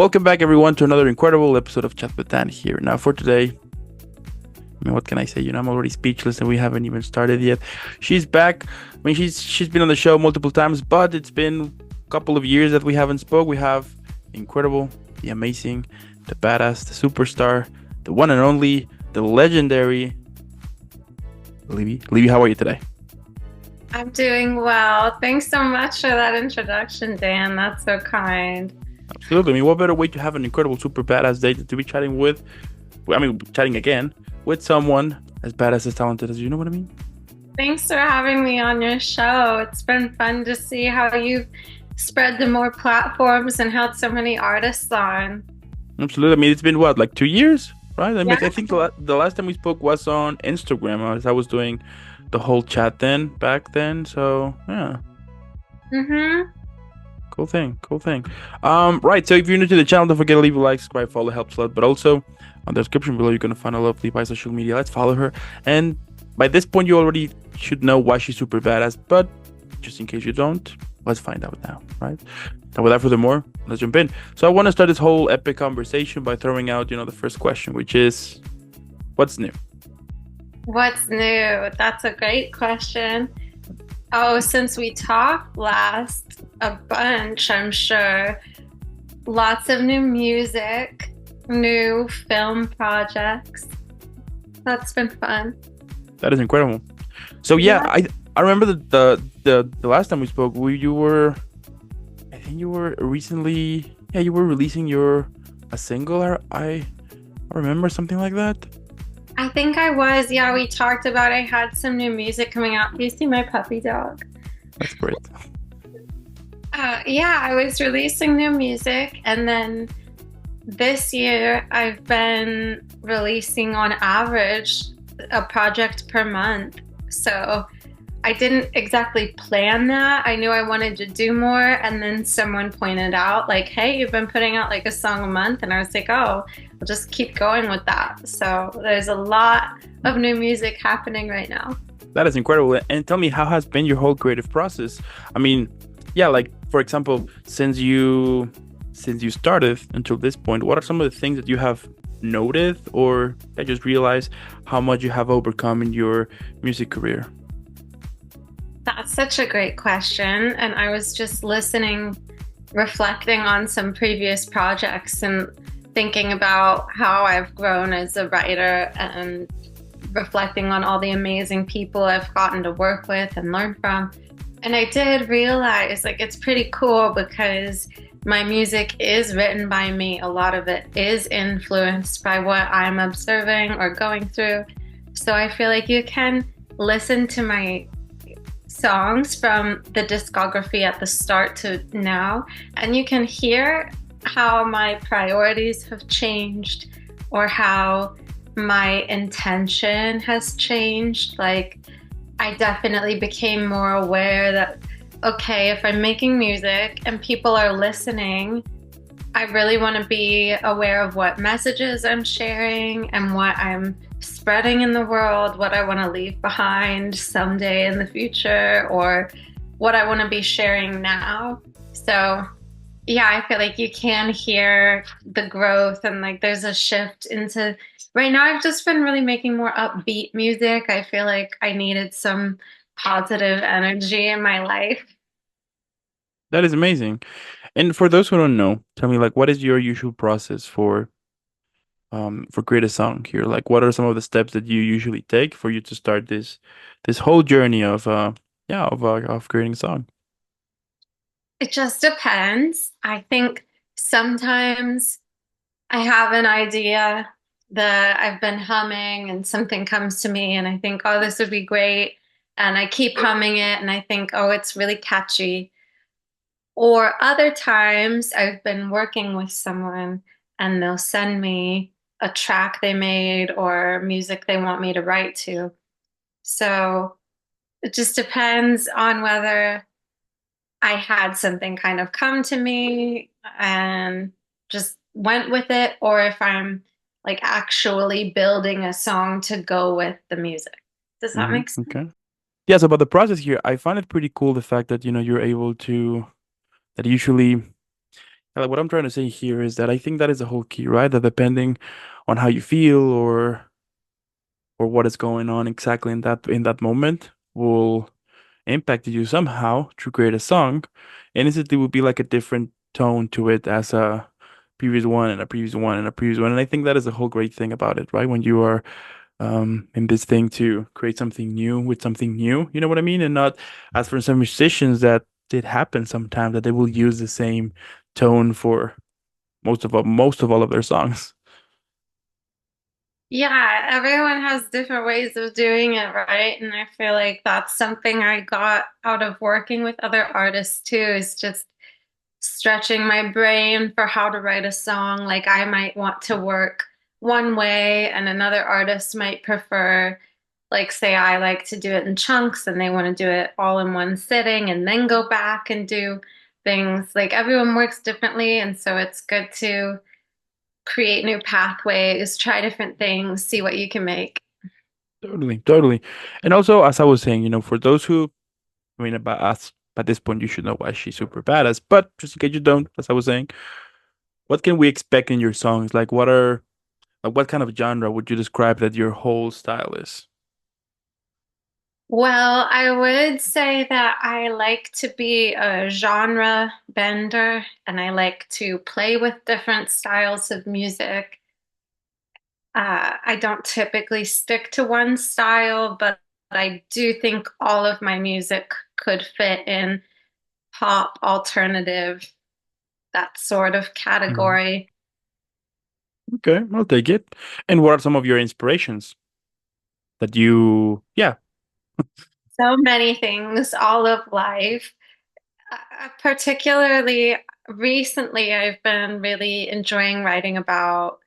Welcome back, everyone, to another incredible episode of Chat with Dan here. Now, for today, what can I say? I'm already speechless, and we haven't even started yet. She's back. She's been on the show multiple times, but it's been a couple of years that we haven't spoke. We have the incredible, the amazing, the badass, the superstar, the one and only, the legendary Libby. Libby, how are you today? I'm doing well. Thanks so much for that introduction, Dan. That's so kind. Absolutely. What better way to have an incredible, super badass day than to be chatting with? Chatting again with someone as badass, as talented as you. Know what I mean? Thanks for having me on your show. It's been fun to see how you've spread to more platforms and had so many artists on. Absolutely. It's been what, like 2 years, right? Yeah. I think the last time we spoke was on Instagram, as I was doing the whole chat back then. So yeah. Cool thing. Right. So if you're new to the channel, don't forget to leave a like, subscribe, follow, helps a lot. But also on the description below, you're gonna find a lot of Levi's social media. Let's follow her. And by this point, you already should know why she's super badass. But just in case you don't, let's find out now, right? And without further more, let's jump in. So I want to start this whole epic conversation by throwing out, the first question, which is, what's new? What's new? That's a great question. Oh, since we talked last a bunch, I'm sure. Lots of new music, new film projects. That's been fun. That is incredible. So yeah. I remember the last time we spoke, I think you were recently, you were releasing a single. I remember something like that. I think I was. Yeah, we talked about I had some new music coming out. Do you see my puppy dog? That's great. I was releasing new music, and then this year I've been releasing on average a project per month. So I didn't exactly plan that. I knew I wanted to do more, and then someone pointed out, like, hey, you've been putting out like a song a month, and I was like, oh, I'll just keep going with that. So there's a lot of new music happening right now. That is incredible. And tell me, how has been your whole creative process? Like, for example, since you started until this point, what are some of the things that you have noted or just realized how much you have overcome in your music career? That's such a great question. And I was just reflecting on some previous projects and thinking about how I've grown as a writer and reflecting on all the amazing people I've gotten to work with and learn from. And I did realize, like, it's pretty cool because my music is written by me. A lot of it is influenced by what I'm observing or going through. So I feel like you can listen to my songs from the discography at the start to now, and you can hear how my priorities have changed or how my intention has changed. Like, I definitely became more aware that, okay, if I'm making music and people are listening, I really want to be aware of what messages I'm sharing and what I'm spreading in the world, what I want to leave behind someday in the future, or what I want to be sharing now. So yeah, I feel like you can hear the growth, and like there's a shift into right now. I've just been really making more upbeat music. I feel like I needed some positive energy in my life. That is amazing. And for those who don't know, tell me, like, what is your usual process for create a song here? Like, what are some of the steps that you usually take for you to start this whole journey of creating a song? It just depends. I think sometimes I have an idea that I've been humming and something comes to me and I think, oh, this would be great. And I keep humming it and I think, oh, it's really catchy. Or other times I've been working with someone and they'll send me a track they made or music they want me to write to. So it just depends on whether I had something kind of come to me and just went with it, or if I'm like actually building a song to go with the music. Does that make sense? Okay. Yeah, so about the process here, I find it pretty cool the fact that you're able to that usually Like what I'm trying to say here is that I think that is the whole key, right? That depending on how you feel or what is going on exactly in that moment will impact you somehow to create a song. And instantly would be like a different tone to it as a previous one and a previous one and a previous one. And I think that is the whole great thing about it, right? When you are in this thing to create something new with something new, you know what I mean? And not as for some musicians that it happens sometimes that they will use the same tone for most of all of their songs. Yeah, everyone has different ways of doing it, right? And I feel like that's something I got out of working with other artists too, is just stretching my brain for how to write a song. Like I might want to work one way and another artist might prefer, like say I like to do it in chunks and they want to do it all in one sitting and then go back and do things. Like everyone works differently, and so it's good to create new pathways, try different things, see what you can make. Totally, totally. And also, as I was saying, for those who, I mean, about us, at this point, you should know why she's super badass. But just in case you don't, as I was saying, what can we expect in your songs? Like, what kind of genre would you describe that your whole style is? Well, I would say that I like to be a genre bender and I like to play with different styles of music. I don't typically stick to one style, but I do think all of my music could fit in pop, alternative, that sort of Mhm. category. Okay, I'll take it. And what are some of your inspirations that yeah. So many things, all of life. Particularly recently, I've been really enjoying writing about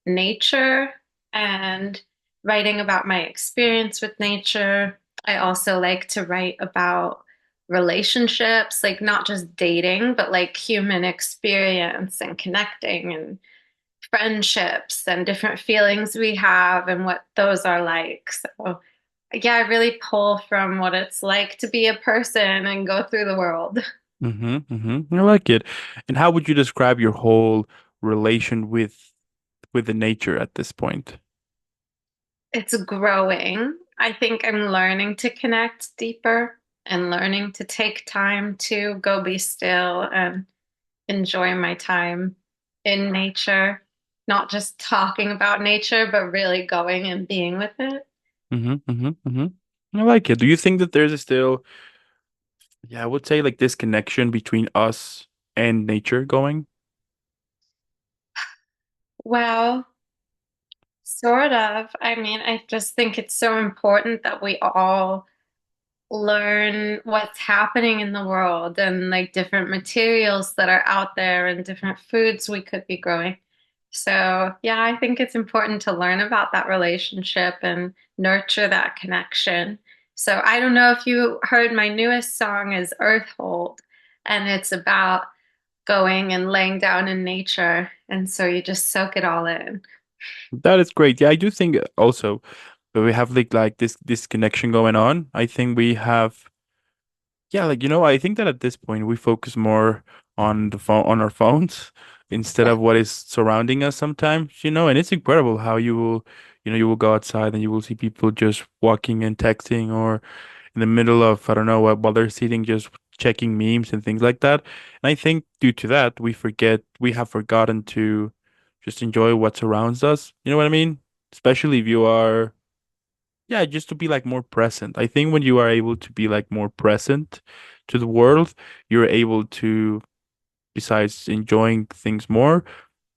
nature and writing about my experience with nature. I also like to write about relationships, like not just dating, but like human experience and connecting and friendships and different feelings we have and what those are like. So, yeah, I really pull from what it's like to be a person and go through the world. I like it. And how would you describe your whole relation with the nature at this point? It's growing. I think I'm learning to connect deeper and learning to take time to go be still and enjoy my time in nature, not just talking about nature, but really going and being with it. I like it. Do you think that there's still, yeah, I would say like this connection between us and nature going? Well, sort of. I mean, I just think it's so important that we all learn what's happening in the world and like different materials that are out there and different foods we could be growing. So, yeah, I think it's important to learn about that relationship and nurture that connection. So, I don't know if you heard my newest song is Earthhold, and it's about going and laying down in nature. And so you just soak it all in. That is great. Yeah, I do think also that we have like this connection going on. I think we have yeah, like I think that at this point we focus more on the phone on our phones instead Yeah. of what is surrounding us sometimes, and it's incredible how you will go outside and you will see people just walking and texting or in the middle of I don't know while they're sitting just checking memes and things like that. And I think due to that we have forgotten to just enjoy what surrounds us. You know what I mean? Especially if you are yeah, just to be like more present. I think when you are able to be like more present to the world, you're able to, besides enjoying things more,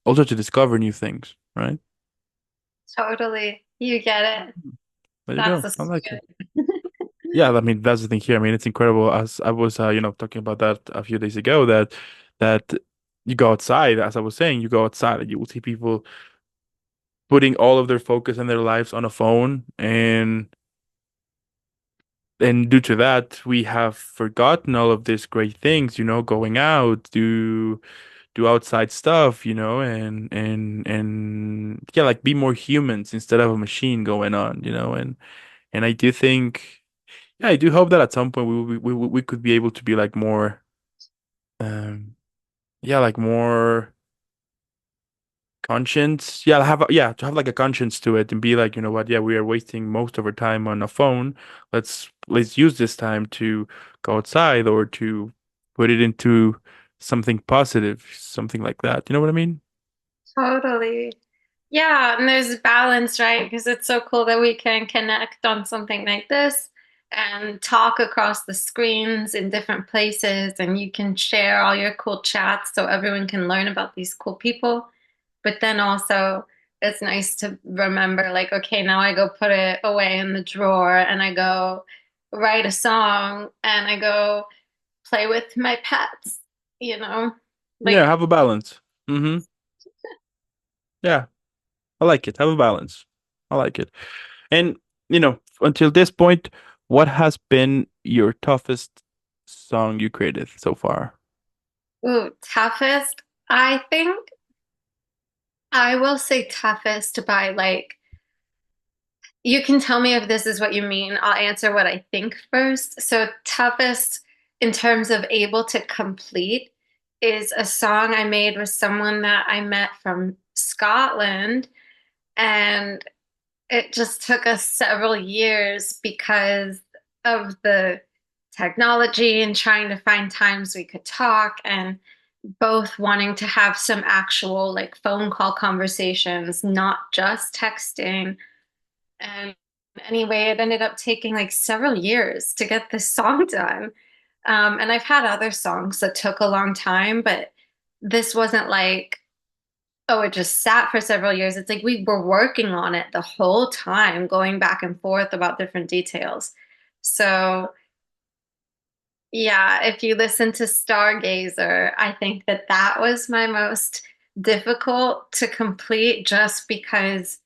also to discover new things, right? Totally. You get it. There you That's go. the I like it. spirit. Yeah, I mean that's the thing here. I mean it's incredible. As I was, talking about that a few days ago, that you go outside, as I was saying, you go outside and you will see people putting all of their focus and their lives on a phone, and due to that, we have forgotten all of these great things, going out, do outside stuff, and yeah, like be more humans instead of a machine going on, and I do think, yeah, I do hope that at some point we could be able to be like more, um, yeah, like more conscience. Yeah, to have like a conscience to it and be like, you know what, yeah, we are wasting most of our time on a phone. Let's use this time to go outside or to put it into something positive, something like that. You know what I mean? Totally. Yeah, and there's balance, right? Because it's so cool that we can connect on something like this and talk across the screens in different places, and you can share all your cool chats so everyone can learn about these cool people. But then also, it's nice to remember, like, okay, now I go put it away in the drawer and I go write a song and I go play with my pets, you know? Yeah, Like, have a balance. Yeah, I like it. Have a balance. I like it. And, until this point, what has been your toughest song you created so far? ooh, toughest. I think I will say toughest by like, you can tell me if this is what you mean. I'll answer what I think first. So, toughest in terms of able to complete is a song I made with someone that I met from Scotland. And it just took us several years because of the technology and trying to find times we could talk and both wanting to have some actual like phone call conversations, not just texting. And anyway, it ended up taking like several years to get this song done. And I've had other songs that took a long time, but this wasn't like, oh, it just sat for several years. It's like we were working on it the whole time, going back and forth about different details. So, yeah, if you listen to Stargazer, I think that that was my most difficult to complete just because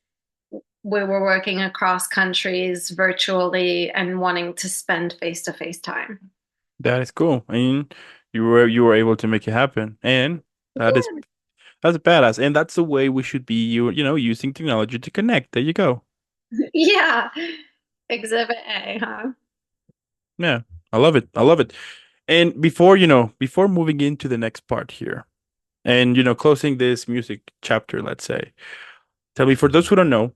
we were working across countries virtually and wanting to spend face-to-face time. That is cool. I mean, you were able to make it happen. And that is that's badass. And that's the way we should be using technology to connect. There you go. Yeah. Exhibit A, huh? Yeah. I love it. I love it. And before moving into the next part here and closing this music chapter, let's say. Tell me, for those who don't know,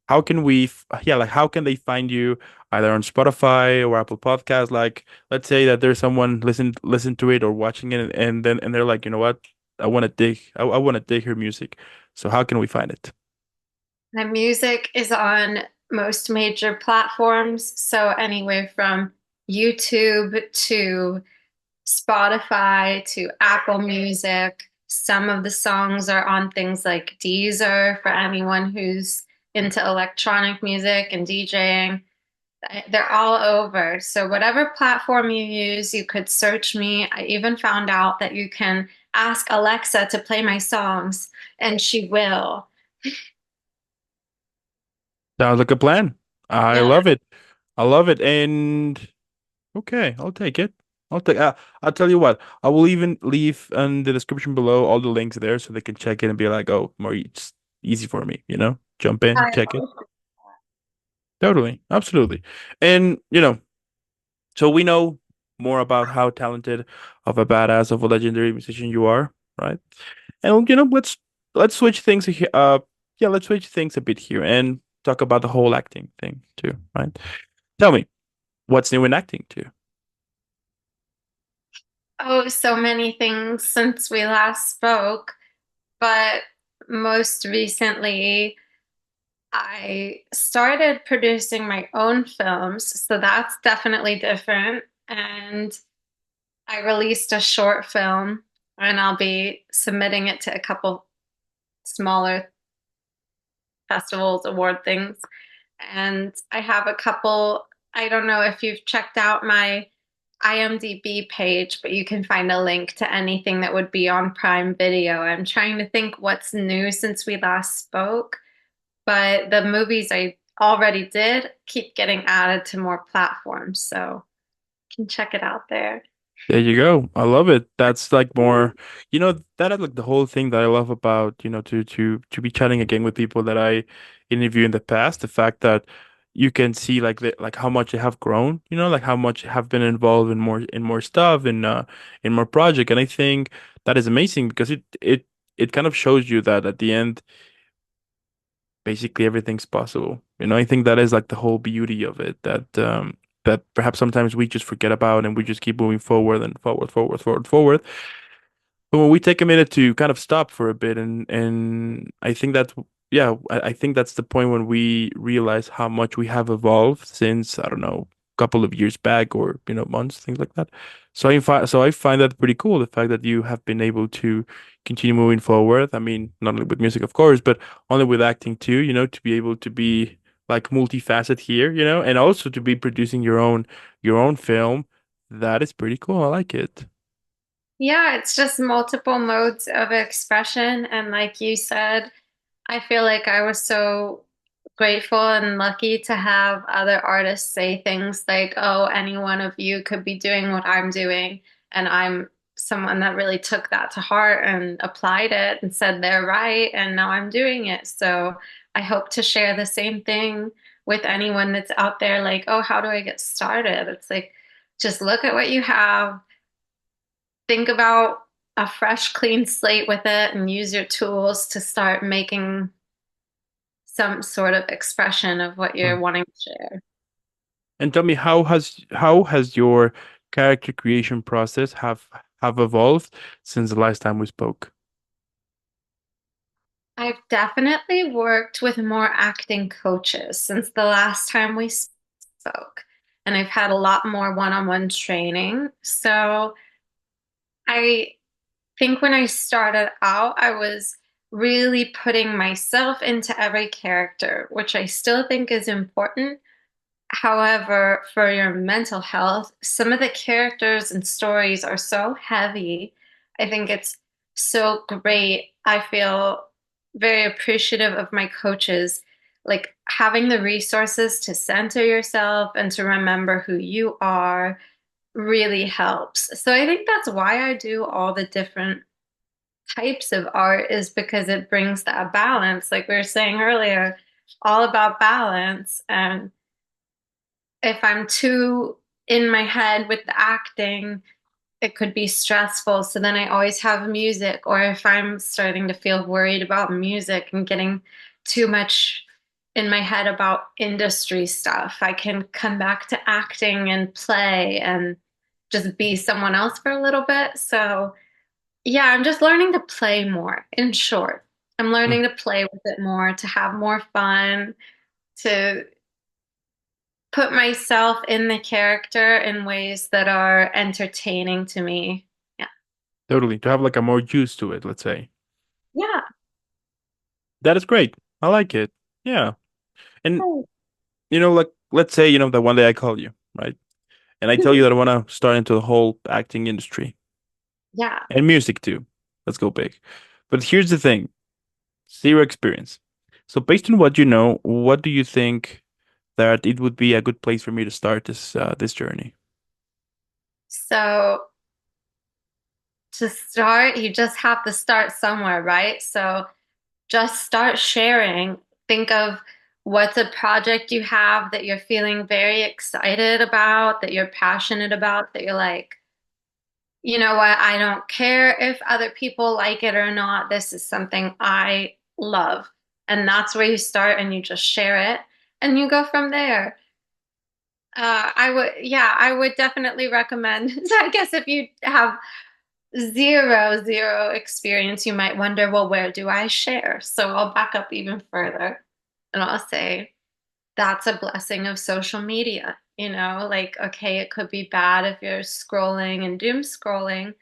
how can they find you either on Spotify or Apple Podcasts? Like, let's say that there's someone listen to it or watching it, and they're like, you know what, I want to dig her music. So how can we find it? My music is on most major platforms, so anywhere from YouTube to Spotify to Apple Music. Some of the songs are on things like Deezer for anyone who's into electronic music and DJing. They're all over. So, whatever platform you use, you could search me. I even found out that you can ask Alexa to play my songs, and she will. Sounds like a plan. I Yeah. love it. I love it. And okay, I'll take it. I'll tell you what. I will even leave in the description below all the links there so they can check it and be like, oh, more it's easy for me, Jump in, I check it. Totally. Absolutely. And, so we know more about how talented of a badass of a legendary musician you are, right? And, let's switch things here. Yeah, let's switch things a bit here and talk about the whole acting thing too, right? Tell me, what's new in acting too? Oh, so many things since we last spoke, but most recently, I started producing my own films, so that's definitely different. And I released a short film, and I'll be submitting it to a couple smaller festivals, award things. And I have a couple, I don't know if you've checked out my IMDb page, but you can find a link to anything that would be on Prime Video. I'm trying to think what's new since we last spoke, but the movies I already did keep getting added to more platforms, so you can check it out there. There you go. I love it. That's like more, that is like the whole thing that I love about, to be chatting again with people that I interviewed in the past. The fact that you can see like how much they have grown, like how much have been involved in more stuff and in more project. And I think That is amazing because it kind of shows you that at the end, basically everything's possible. I think that is like the whole beauty of it, that perhaps sometimes we just forget about and we just keep moving forward and forward, forward, forward, forward. But when we take a minute to kind of stop for a bit, and I think that, yeah, I think that's the point when we realize how much we have evolved since, I don't know, a couple of years back, or months, things like that. So I find that pretty cool, the fact that you have been able to continue moving forward. I mean, not only with music, of course, but only with acting too, to be able to be like multifaceted here, and also to be producing your own film. That is pretty cool. I like it. Yeah, it's just multiple modes of expression. And like you said, I feel like I was so grateful and lucky to have other artists say things like, oh, any one of you could be doing what I'm doing. And I'm someone that really took that to heart and applied it and said they're right. And now I'm doing it. So I hope to share the same thing with anyone that's out there like, oh, how do I get started? It's like, just look at what you have, think about a fresh, clean slate with it, and use your tools to start making some sort of expression of what you're Mm. wanting to share. And tell me, how has your character creation process have evolved since the last time we spoke? I've definitely worked with more acting coaches since the last time we spoke, and I've had a lot more one-on-one training. So I think when I started out, I was really putting myself into every character, which I still think is important. However, for your mental health, some of the characters and stories are so heavy. I think it's so great. I feel very appreciative of my coaches, like having the resources to center yourself and to remember who you are really helps. So I think that's why I do all the different types of art, is because it brings that balance. Like we were saying earlier, all about balance. And if I'm too in my head with the acting, it could be stressful. So then I always have music. Or if I'm starting to feel worried about music and getting too much in my head about industry stuff, I can come back to acting and play and just be someone else for a little bit. So yeah, I'm just learning to play more, in short. I'm Mm. learning to play with it more, to have more fun, to put myself in the character in ways that are entertaining to me. Yeah. Totally. To have like a more juice to it, let's say. Yeah. That is great. I like it. Yeah. And Oh, like, let's say, that one day I call you, right? And I tell you that I want to start into the whole acting industry yeah. and music too. Let's go big. But here's the thing, zero experience. So based on what you know, what do you think that it would be a good place for me to start this journey? So to start, you just have to start somewhere, right? So just start sharing. Think of what's a project you have that you're feeling very excited about, that you're passionate about, that you're like, you know what, I don't care if other people like it or not. This is something I love. And that's where you start, and you just share it and you go from there. I would definitely recommend. I guess if you have zero experience, you might wonder, well, where do I share? So I'll back up even further and I'll say that's a blessing of social media. Like, okay, it could be bad if you're scrolling and doom scrolling,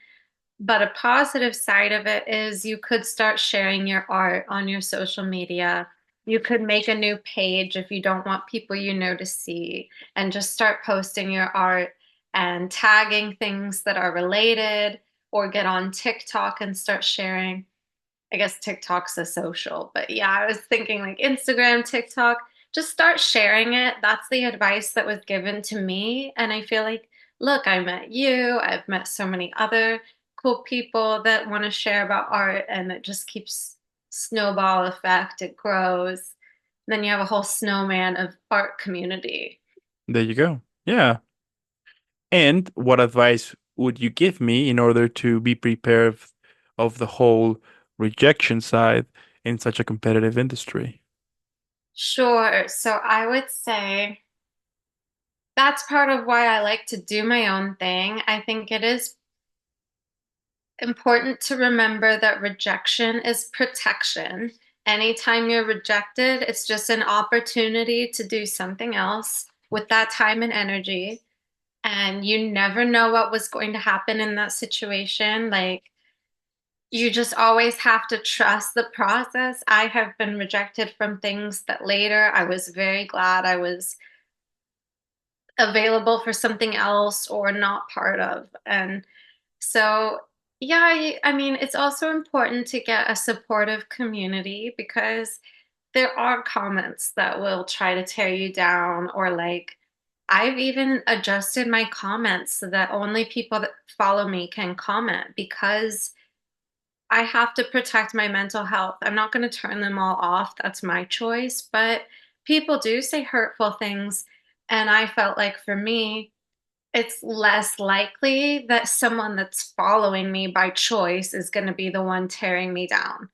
but a positive side of it is you could start sharing your art on your social media. You could make a new page if you don't want people to see, and just start posting your art and tagging things that are related, or get on TikTok and start sharing. I guess TikTok's a social, but yeah, I was thinking like Instagram, TikTok, just start sharing it. That's the advice that was given to me. And I feel like, look, I met you, I've met so many other cool people that want to share about art, and it just keeps snowball effect. It grows. Then you have a whole snowman of art community. There you go. Yeah. And what advice would you give me in order to be prepared of the whole rejection side in such a competitive industry. Sure. So I would say that's part of why I like to do my own thing. I think it is important to remember that rejection is protection. Anytime you're rejected, it's just an opportunity to do something else with that time and energy. And you never know what was going to happen in that situation. Like, you just always have to trust the process. I have been rejected from things that later I was very glad I was available for something else or not part of. And so, yeah, I mean, it's also important to get a supportive community because there are comments that will try to tear you down, or like, I've even adjusted my comments so that only people that follow me can comment because I have to protect my mental health. I'm not going to turn them all off. That's my choice. But people do say hurtful things. And I felt like for me, it's less likely that someone that's following me by choice is going to be the one tearing me down.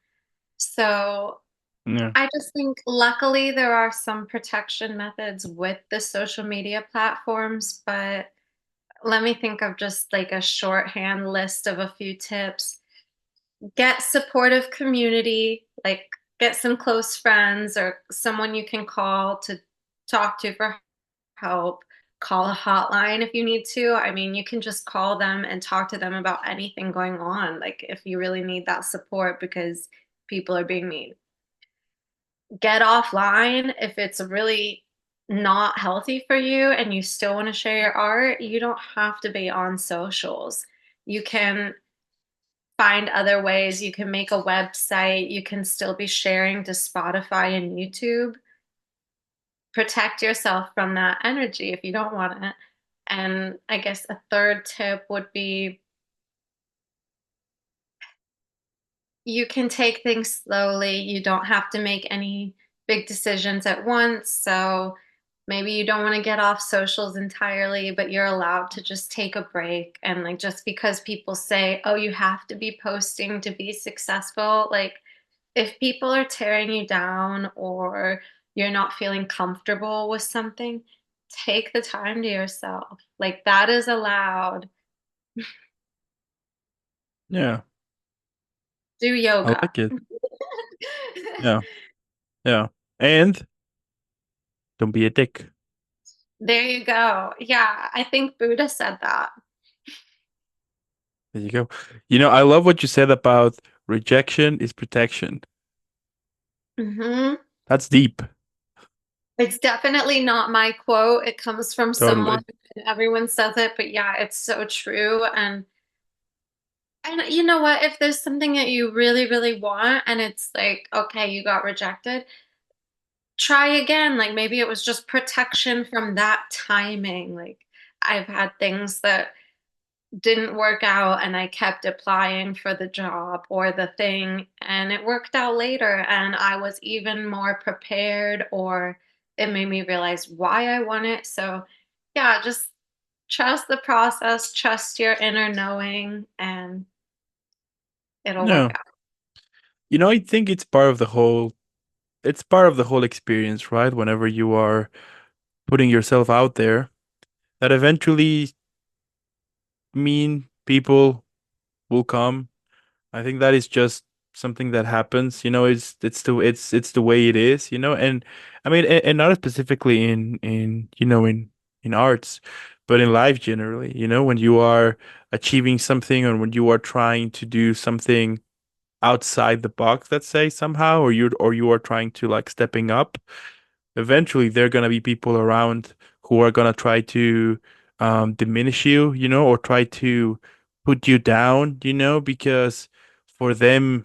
So Yeah. I just think luckily there are some protection methods with the social media platforms, but let me think of just like a shorthand list of a few tips. Get supportive community, like get some close friends or someone you can call to talk to for help. Call a hotline if you need to. I mean, you can just call them and talk to them about anything going on, like if you really need that support because people are being mean. Get offline if it's really not healthy for you and you still want to share your art. You don't have to be on socials. You can find other ways. You can make a website. You can still be sharing to Spotify and YouTube. Protect yourself from that energy if you don't want it. And I guess a third tip would be you can take things slowly. You don't have to make any big decisions at once. So maybe you don't want to get off socials entirely, but you're allowed to just take a break. And like just because people say, oh, you have to be posting to be successful, like if people are tearing you down or you're not feeling comfortable with something, take the time to yourself. Like that is allowed. Yeah. Do I yoga. like it. Yeah. Yeah. And don't be a dick. There you go. Yeah, I think Buddha said that. There you go. I love what you said about rejection is protection. Hmm. That's deep. It's definitely not my quote. It comes from someone, Totally. and everyone says it, but yeah, it's so true. And you know what? If there's something that you really, really want, and it's like, okay, you got rejected, try again. Like maybe it was just protection from that timing. Like I've had things that didn't work out and I kept applying for the job or the thing and it worked out later and I was even more prepared or it made me realize why I want it. So yeah, just trust the process, trust your inner knowing and it'll work Yeah. out. I think it's part of the whole experience, right? Whenever you are putting yourself out there, that eventually mean people will come. I think that is just something that happens, it's the way it is, and I mean, and not specifically in arts, but in life generally, when you are achieving something and when you are trying to do something outside the box, let's say somehow, or you are trying to like stepping up, eventually there are gonna be people around who are gonna try to diminish you, or try to put you down, because for them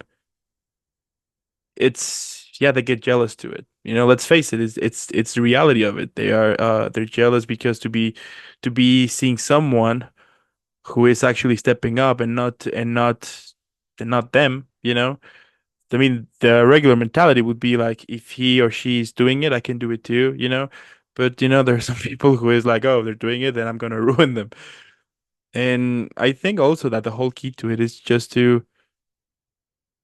it's yeah, they get jealous to it. Let's face it, it's the reality of it. They're jealous because to be seeing someone who is actually stepping up and not them, I mean, the regular mentality would be like, if he or she is doing it, I can do it too. But there's some people who is like, oh, they're doing it, then I'm gonna ruin them. And I think also that the whole key to it is just to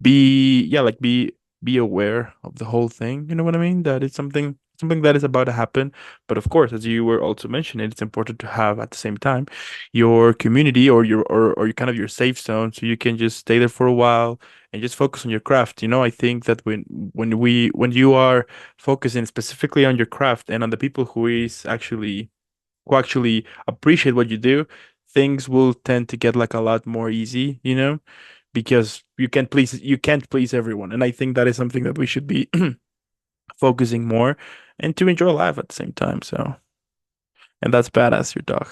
be yeah, like be aware of the whole thing. You know what I mean? That it's something that is about to happen. But of course, as you were also mentioning, it's important to have at the same time your community or your kind of your safe zone so you can just stay there for a while and just focus on your craft. You know, I think that when you are focusing specifically on your craft and on the people who actually appreciate what you do, things will tend to get like a lot more easy, you know, because you can't please everyone. And I think that is something that we should be focusing more and to enjoy life at the same time. So, and that's badass, your dog.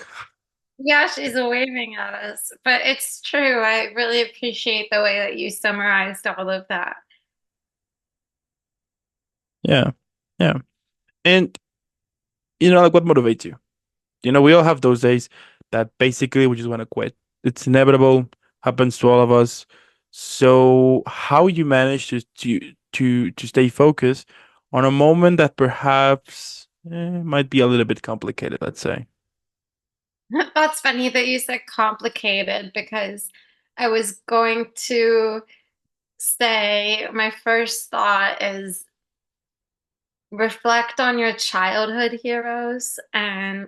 Yeah, she's waving at us, but it's true. I really appreciate the way that you summarized all of that. Yeah. Yeah. And you know, like what motivates you? You know, we all have those days that basically we just want to quit. It's inevitable, happens to all of us. So how you manage to stay focused on a moment that perhaps might be a little bit complicated, let's say. That's funny that you said complicated because I was going to say my first thought is reflect on your childhood heroes and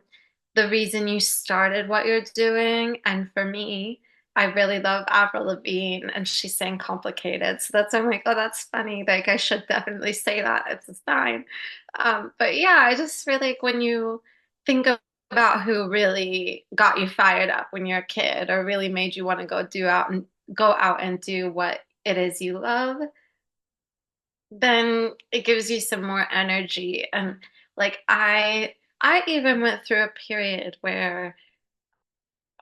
the reason you started what you're doing. And for me, I really love Avril Lavigne and she's saying complicated. So that's, I'm like, oh, that's funny. Like, I should definitely say that. It's a sign. But yeah, I just really like when you think about who really got you fired up when you're a kid or really made you want to go out and do what it is you love, then it gives you some more energy. And like I even went through a period where,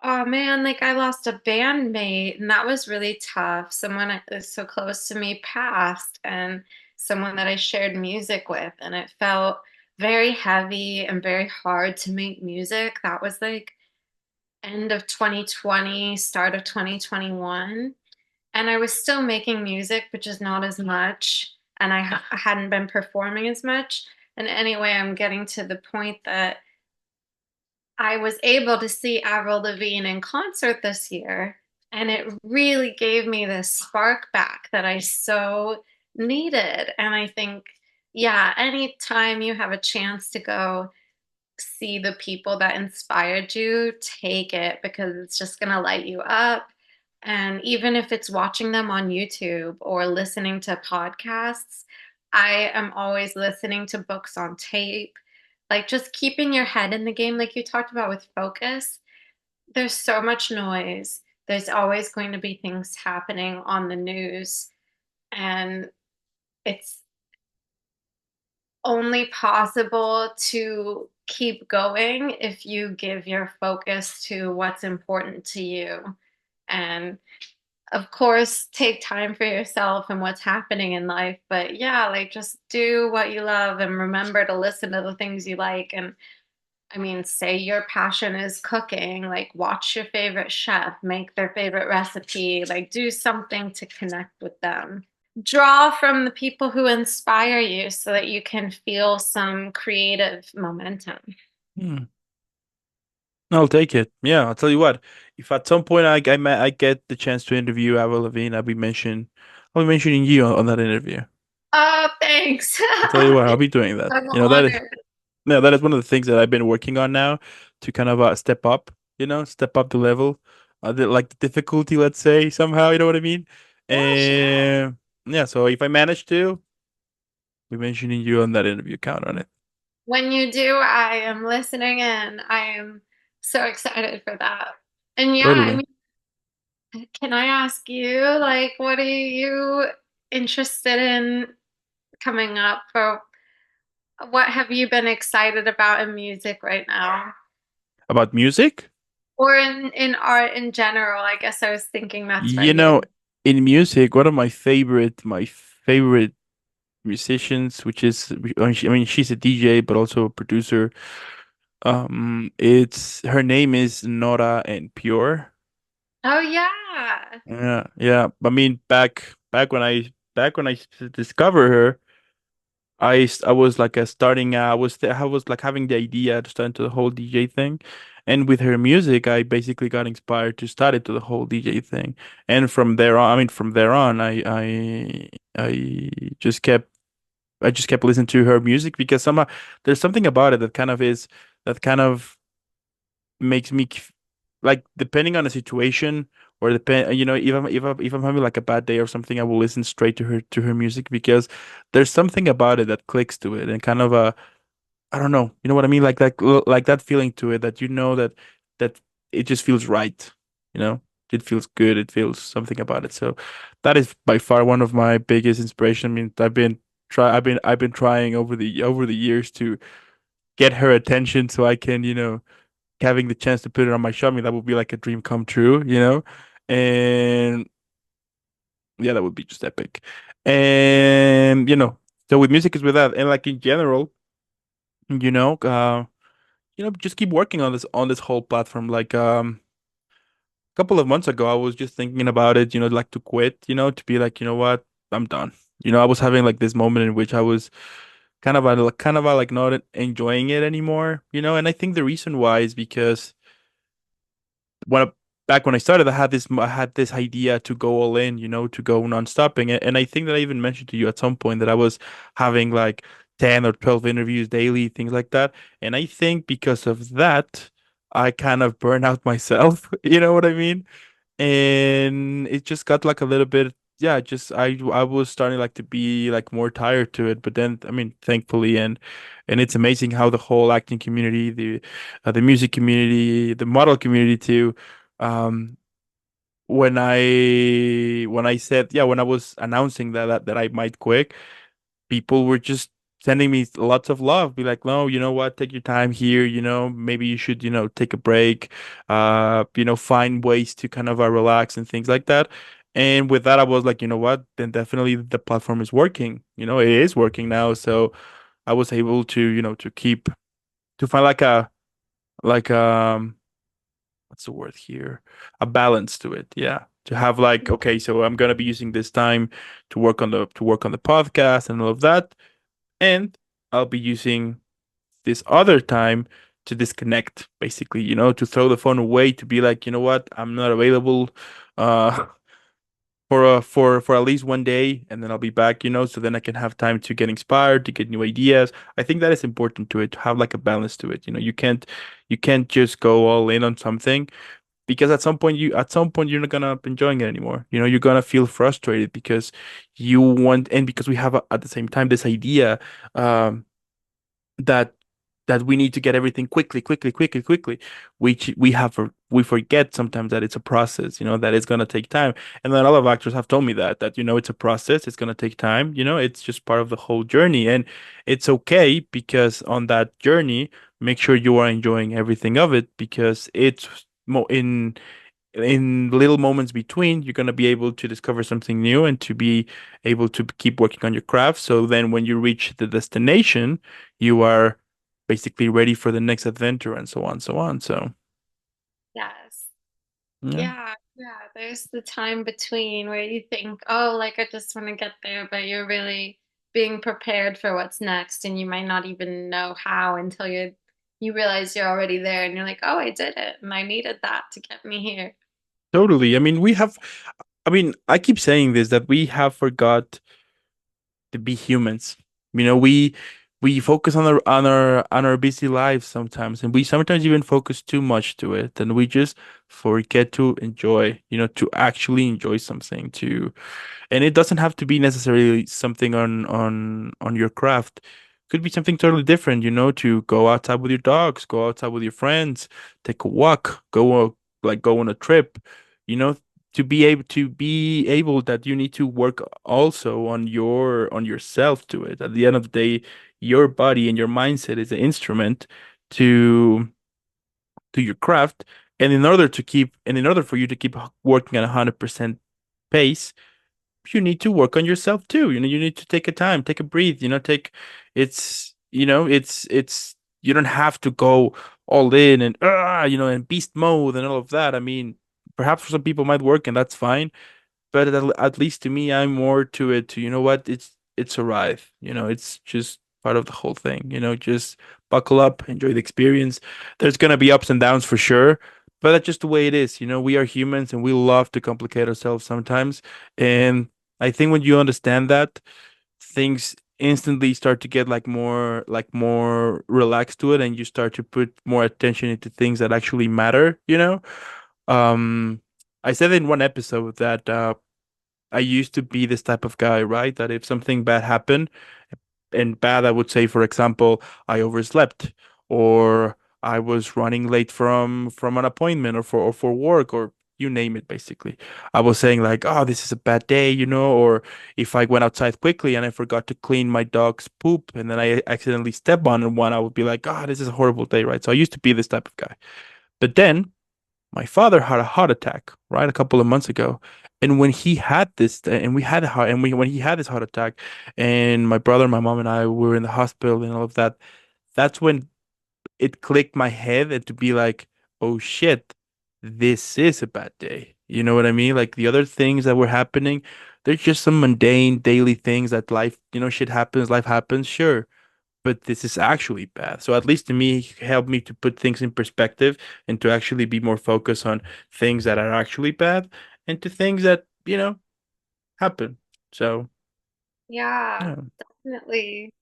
oh man, like I lost a bandmate and that was really tough. Someone that was so close to me passed and someone that I shared music with, and it felt very heavy and very hard to make music. That was like end of 2020, start of 2021. And I was still making music, but just not as much. And I hadn't been performing as much. And anyway, I'm getting to the point that I was able to see Avril Lavigne in concert this year. And it really gave me this spark back that I so needed. And I think, yeah, anytime you have a chance to go see the people that inspired you, take it because it's just going to light you up. And even if it's watching them on YouTube or listening to podcasts, I am always listening to books on tape. Like just keeping your head in the game, like you talked about with focus. There's so much noise. There's always going to be things happening on the news. And it's only possible to keep going if you give your focus to what's important to you. And of course, take time for yourself and what's happening in life. But yeah, like just do what you love and remember to listen to the things you like. And I mean, say your passion is cooking, like watch your favorite chef, make their favorite recipe, like do something to connect with them. Draw from the people who inspire you so that you can feel some creative momentum. Hmm. I'll take it. Yeah, I'll tell you what. If at some point I get the chance to interview Avril Lavigne, I'll be mentioning you on that interview. Oh, thanks. I'll tell you what, I'll be doing that. I'm You know, that is honored. no, that is one of the things that I've been working on now to kind of step up, you know, step up the level, like the difficulty, let's say, somehow, you know what I mean? Yeah, sure. And yeah, so if I manage to, be mentioning you on that interview, count on it. When you do, I am listening in. I am so excited for that. And yeah, I Totally. mean, can I ask you, like, what are you interested in coming up for? What have you been excited about in music right now? About music, Or in art in general? I guess I was thinking that's for you know, you. in music, one of my favorite musicians, which is, I mean, she's a DJ, but also a producer. It's her name is Nora and Pure. Oh yeah. Yeah, yeah. I mean, back when I discovered her, I was like a starting I was like having the idea to start into the whole DJ thing, and with her music I basically got inspired to start into the whole DJ thing. And from there on, I mean from there on, I just kept I just kept listening to her music because somehow there's something about it that kind of is that kind of makes me like, depending on the situation, or depend, if I'm having like a bad day or something, I will listen straight to her music because there's something about it that clicks to it, and kind of a, I don't know, you know what I mean, like that feeling to it, that that it just feels right, you know. It feels good, it feels something about it. So that is by far one of my biggest inspiration. I mean, I've been trying over the years to get her attention so I can, having the chance to put it on my show. I mean, that would be like a dream come true, you know? And yeah, that would be just epic. And, so with music is with that. And like in general, you know, uh, just keep working on this whole platform. Like a couple of months ago, I was just thinking about it, like to quit, to be like, you know what, I'm done. I was having like this moment in which I was like not enjoying it anymore, and I think the reason why is because when back when I started, I had this idea to go all in, to go non-stopping. And I think that I even mentioned to you at some point that I was having like 10 or 12 interviews daily, things like that. And I think because of that, I kind of burn out myself. You know what I mean? And it just got like a little bit, yeah, just I was starting like to be like more tired to it. But then, I mean, thankfully, and it's amazing how the whole acting community, the music community, the model community too, um when I said, yeah, when I was announcing that I might quit, people were just sending me lots of love, be like, no, you know what, take your time here, maybe you should, take a break, find ways to kind of relax and things like that. And with that, I was like, you know what, then definitely the platform is working, it is working now. So I was able to, to find like like what's the word here, a balance to it, yeah, to have like, okay, so I'm gonna be using this time to work on the podcast and all of that, and I'll be using this other time to disconnect, basically, to throw the phone away, to be like, you know what, I'm not available uh for at least one day, and then I'll be back, so then I can have time to get inspired, to get new ideas. I think that is important to it, to have like a balance to it. You can't just go all in on something, because at some point you're not gonna be enjoying it anymore. You're gonna feel frustrated because you want, and because we have at the same time this idea, um that we need to get everything quickly, quickly, quickly, quickly, which we forget sometimes that it's a process, that it's gonna take time. And then a lot of actors have told me that it's a process, it's gonna take time, it's just part of the whole journey, and it's okay, because on that journey, make sure you are enjoying everything of it, because it's mo in little moments between, you're going to be able to discover something new and to be able to keep working on your craft. So then when you reach the destination, you are basically ready for the next adventure, and so on, so on. So, Yes. yeah, Yeah, yeah. There's the time between where you think, oh, like I just want to get there, but you're really being prepared for what's next, and you might not even know how until you realize you're already there, and you're like, oh, I did it, and I needed that to get me here. totally. I mean, I keep saying this, that we have forgot to be humans. We focus on our busy lives sometimes, and we sometimes even focus too much to it, and we just forget to enjoy, to actually enjoy something, and it doesn't have to be necessarily something on your craft. Could be something totally different, to go outside with your dogs, go outside with your friends, take a walk, go on a trip, you know, to be able that you need to work also on yourself to it. At the end of the day, your body and your mindset is an instrument to your craft. And in order for you to keep working at 100% pace, you need to work on yourself too. You need to take a time, take a breathe, it's you don't have to go all in and and beast mode and all of that. I mean, perhaps for some people might work, and that's fine, but at least to me, I'm more to it to, you know what, it's a ride. It's just part of the whole thing. Just buckle up, enjoy the experience. There's gonna be ups and downs for sure, but that's just the way it is. We are humans and we love to complicate ourselves sometimes. And I think when you understand that, things instantly start to get like more relaxed to it, and you start to put more attention into things that actually matter. Um, I said in one episode that I used to be this type of guy, right? That if something bad happened, and bad, I would say, for example, I overslept, or I was running late from an appointment, or for work, or you name it, basically. I was saying like, oh, this is a bad day, or if I went outside quickly and I forgot to clean my dog's poop and then I accidentally step on one, I would be like, oh, this is a horrible day, right? So I used to be this type of guy. But then my father had a heart attack, right, a couple of months ago. And when he had this, and we had a heart, and when he had this heart attack, and my brother, my mom, and I were in the hospital and all of that, that's when it clicked my head and to be like, oh shit, this is a bad day. You know what I mean? Like the other things that were happening, they're just some mundane daily things that shit happens, life happens, sure, but this is actually bad. So at least to me, it helped me to put things in perspective and to actually be more focused on things that are actually bad and to things that happen. So Yeah, yeah, definitely.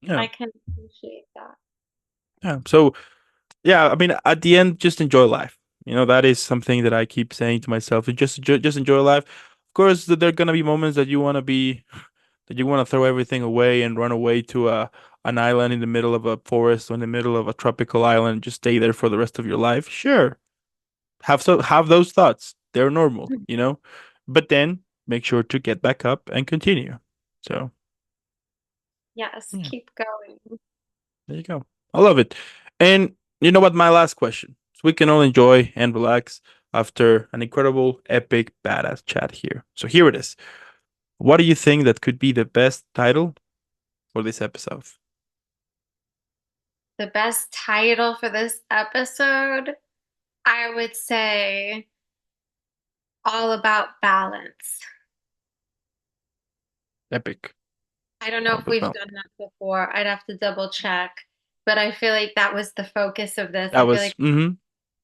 yeah, I can appreciate that. yeah. So yeah, I mean, at the end, just enjoy life. That is something that I keep saying to myself. Just enjoy life. Of course, there are gonna be moments that you want to throw everything away and run away to an island in the middle of a forest or in the middle of a tropical island and just stay there for the rest of your life. Sure, have those thoughts. They're normal. But then make sure to get back up and continue. So Yes, yeah, keep going. there you go. I love it. And you know what? My last question. So we can all enjoy and relax after an incredible, epic, badass chat here. So here it is. What do you think that could be the best title for this episode? The best title for this episode, I would say All About Balance. Epic. I don't know All if we've about. done that before. I'd have to double check, but I feel like that was the focus of this. That I feel was like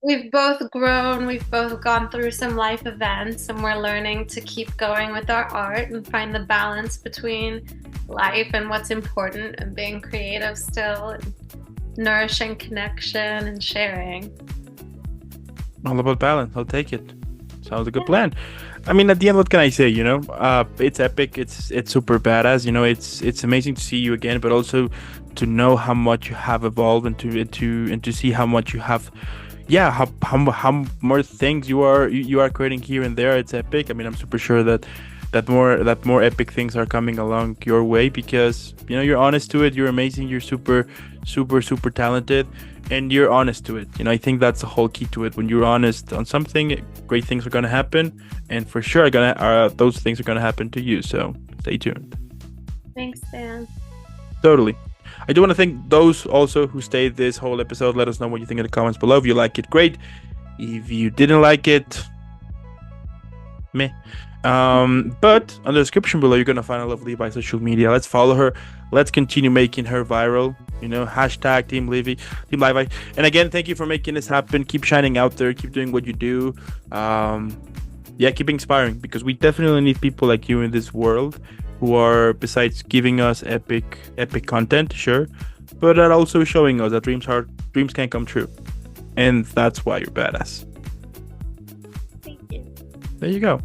we've both grown, we've both gone through some life events, and we're learning to keep going with our art and find the balance between life and what's important and being creative still and nourishing connection and sharing. all about balance. I'll take it. Sounds a good Yeah. plan. I mean, at the end, what can I say? It's epic. It's super badass. It's amazing to see you again, but also to know how much you have evolved and to see how much you have. Yeah, how more things you are creating here and there. It's epic. I mean, I'm super sure that more epic things are coming along your way because you're honest to it. You're amazing. You're super super super talented, and you're honest to it. I think that's the whole key to it. When you're honest on something, great things are gonna happen, and for sure those things are gonna happen to you. So stay tuned. Thanks, Dan. Totally. I do want to thank those also who stayed this whole episode. Let us know what you think in the comments below. If you like it, great. If you didn't like it, meh. But on the description below, you're gonna find all of Levi's social media. Let's follow her. Let's continue making her viral. Hashtag Team Levi, Team Levi. And again, thank you for making this happen. Keep shining out there. Keep doing what you do. Yeah, keep inspiring because we definitely need people like you in this world who are, besides giving us epic content, sure, but are also showing us that dreams can come true, and that's why you're badass. Thank you. There you go.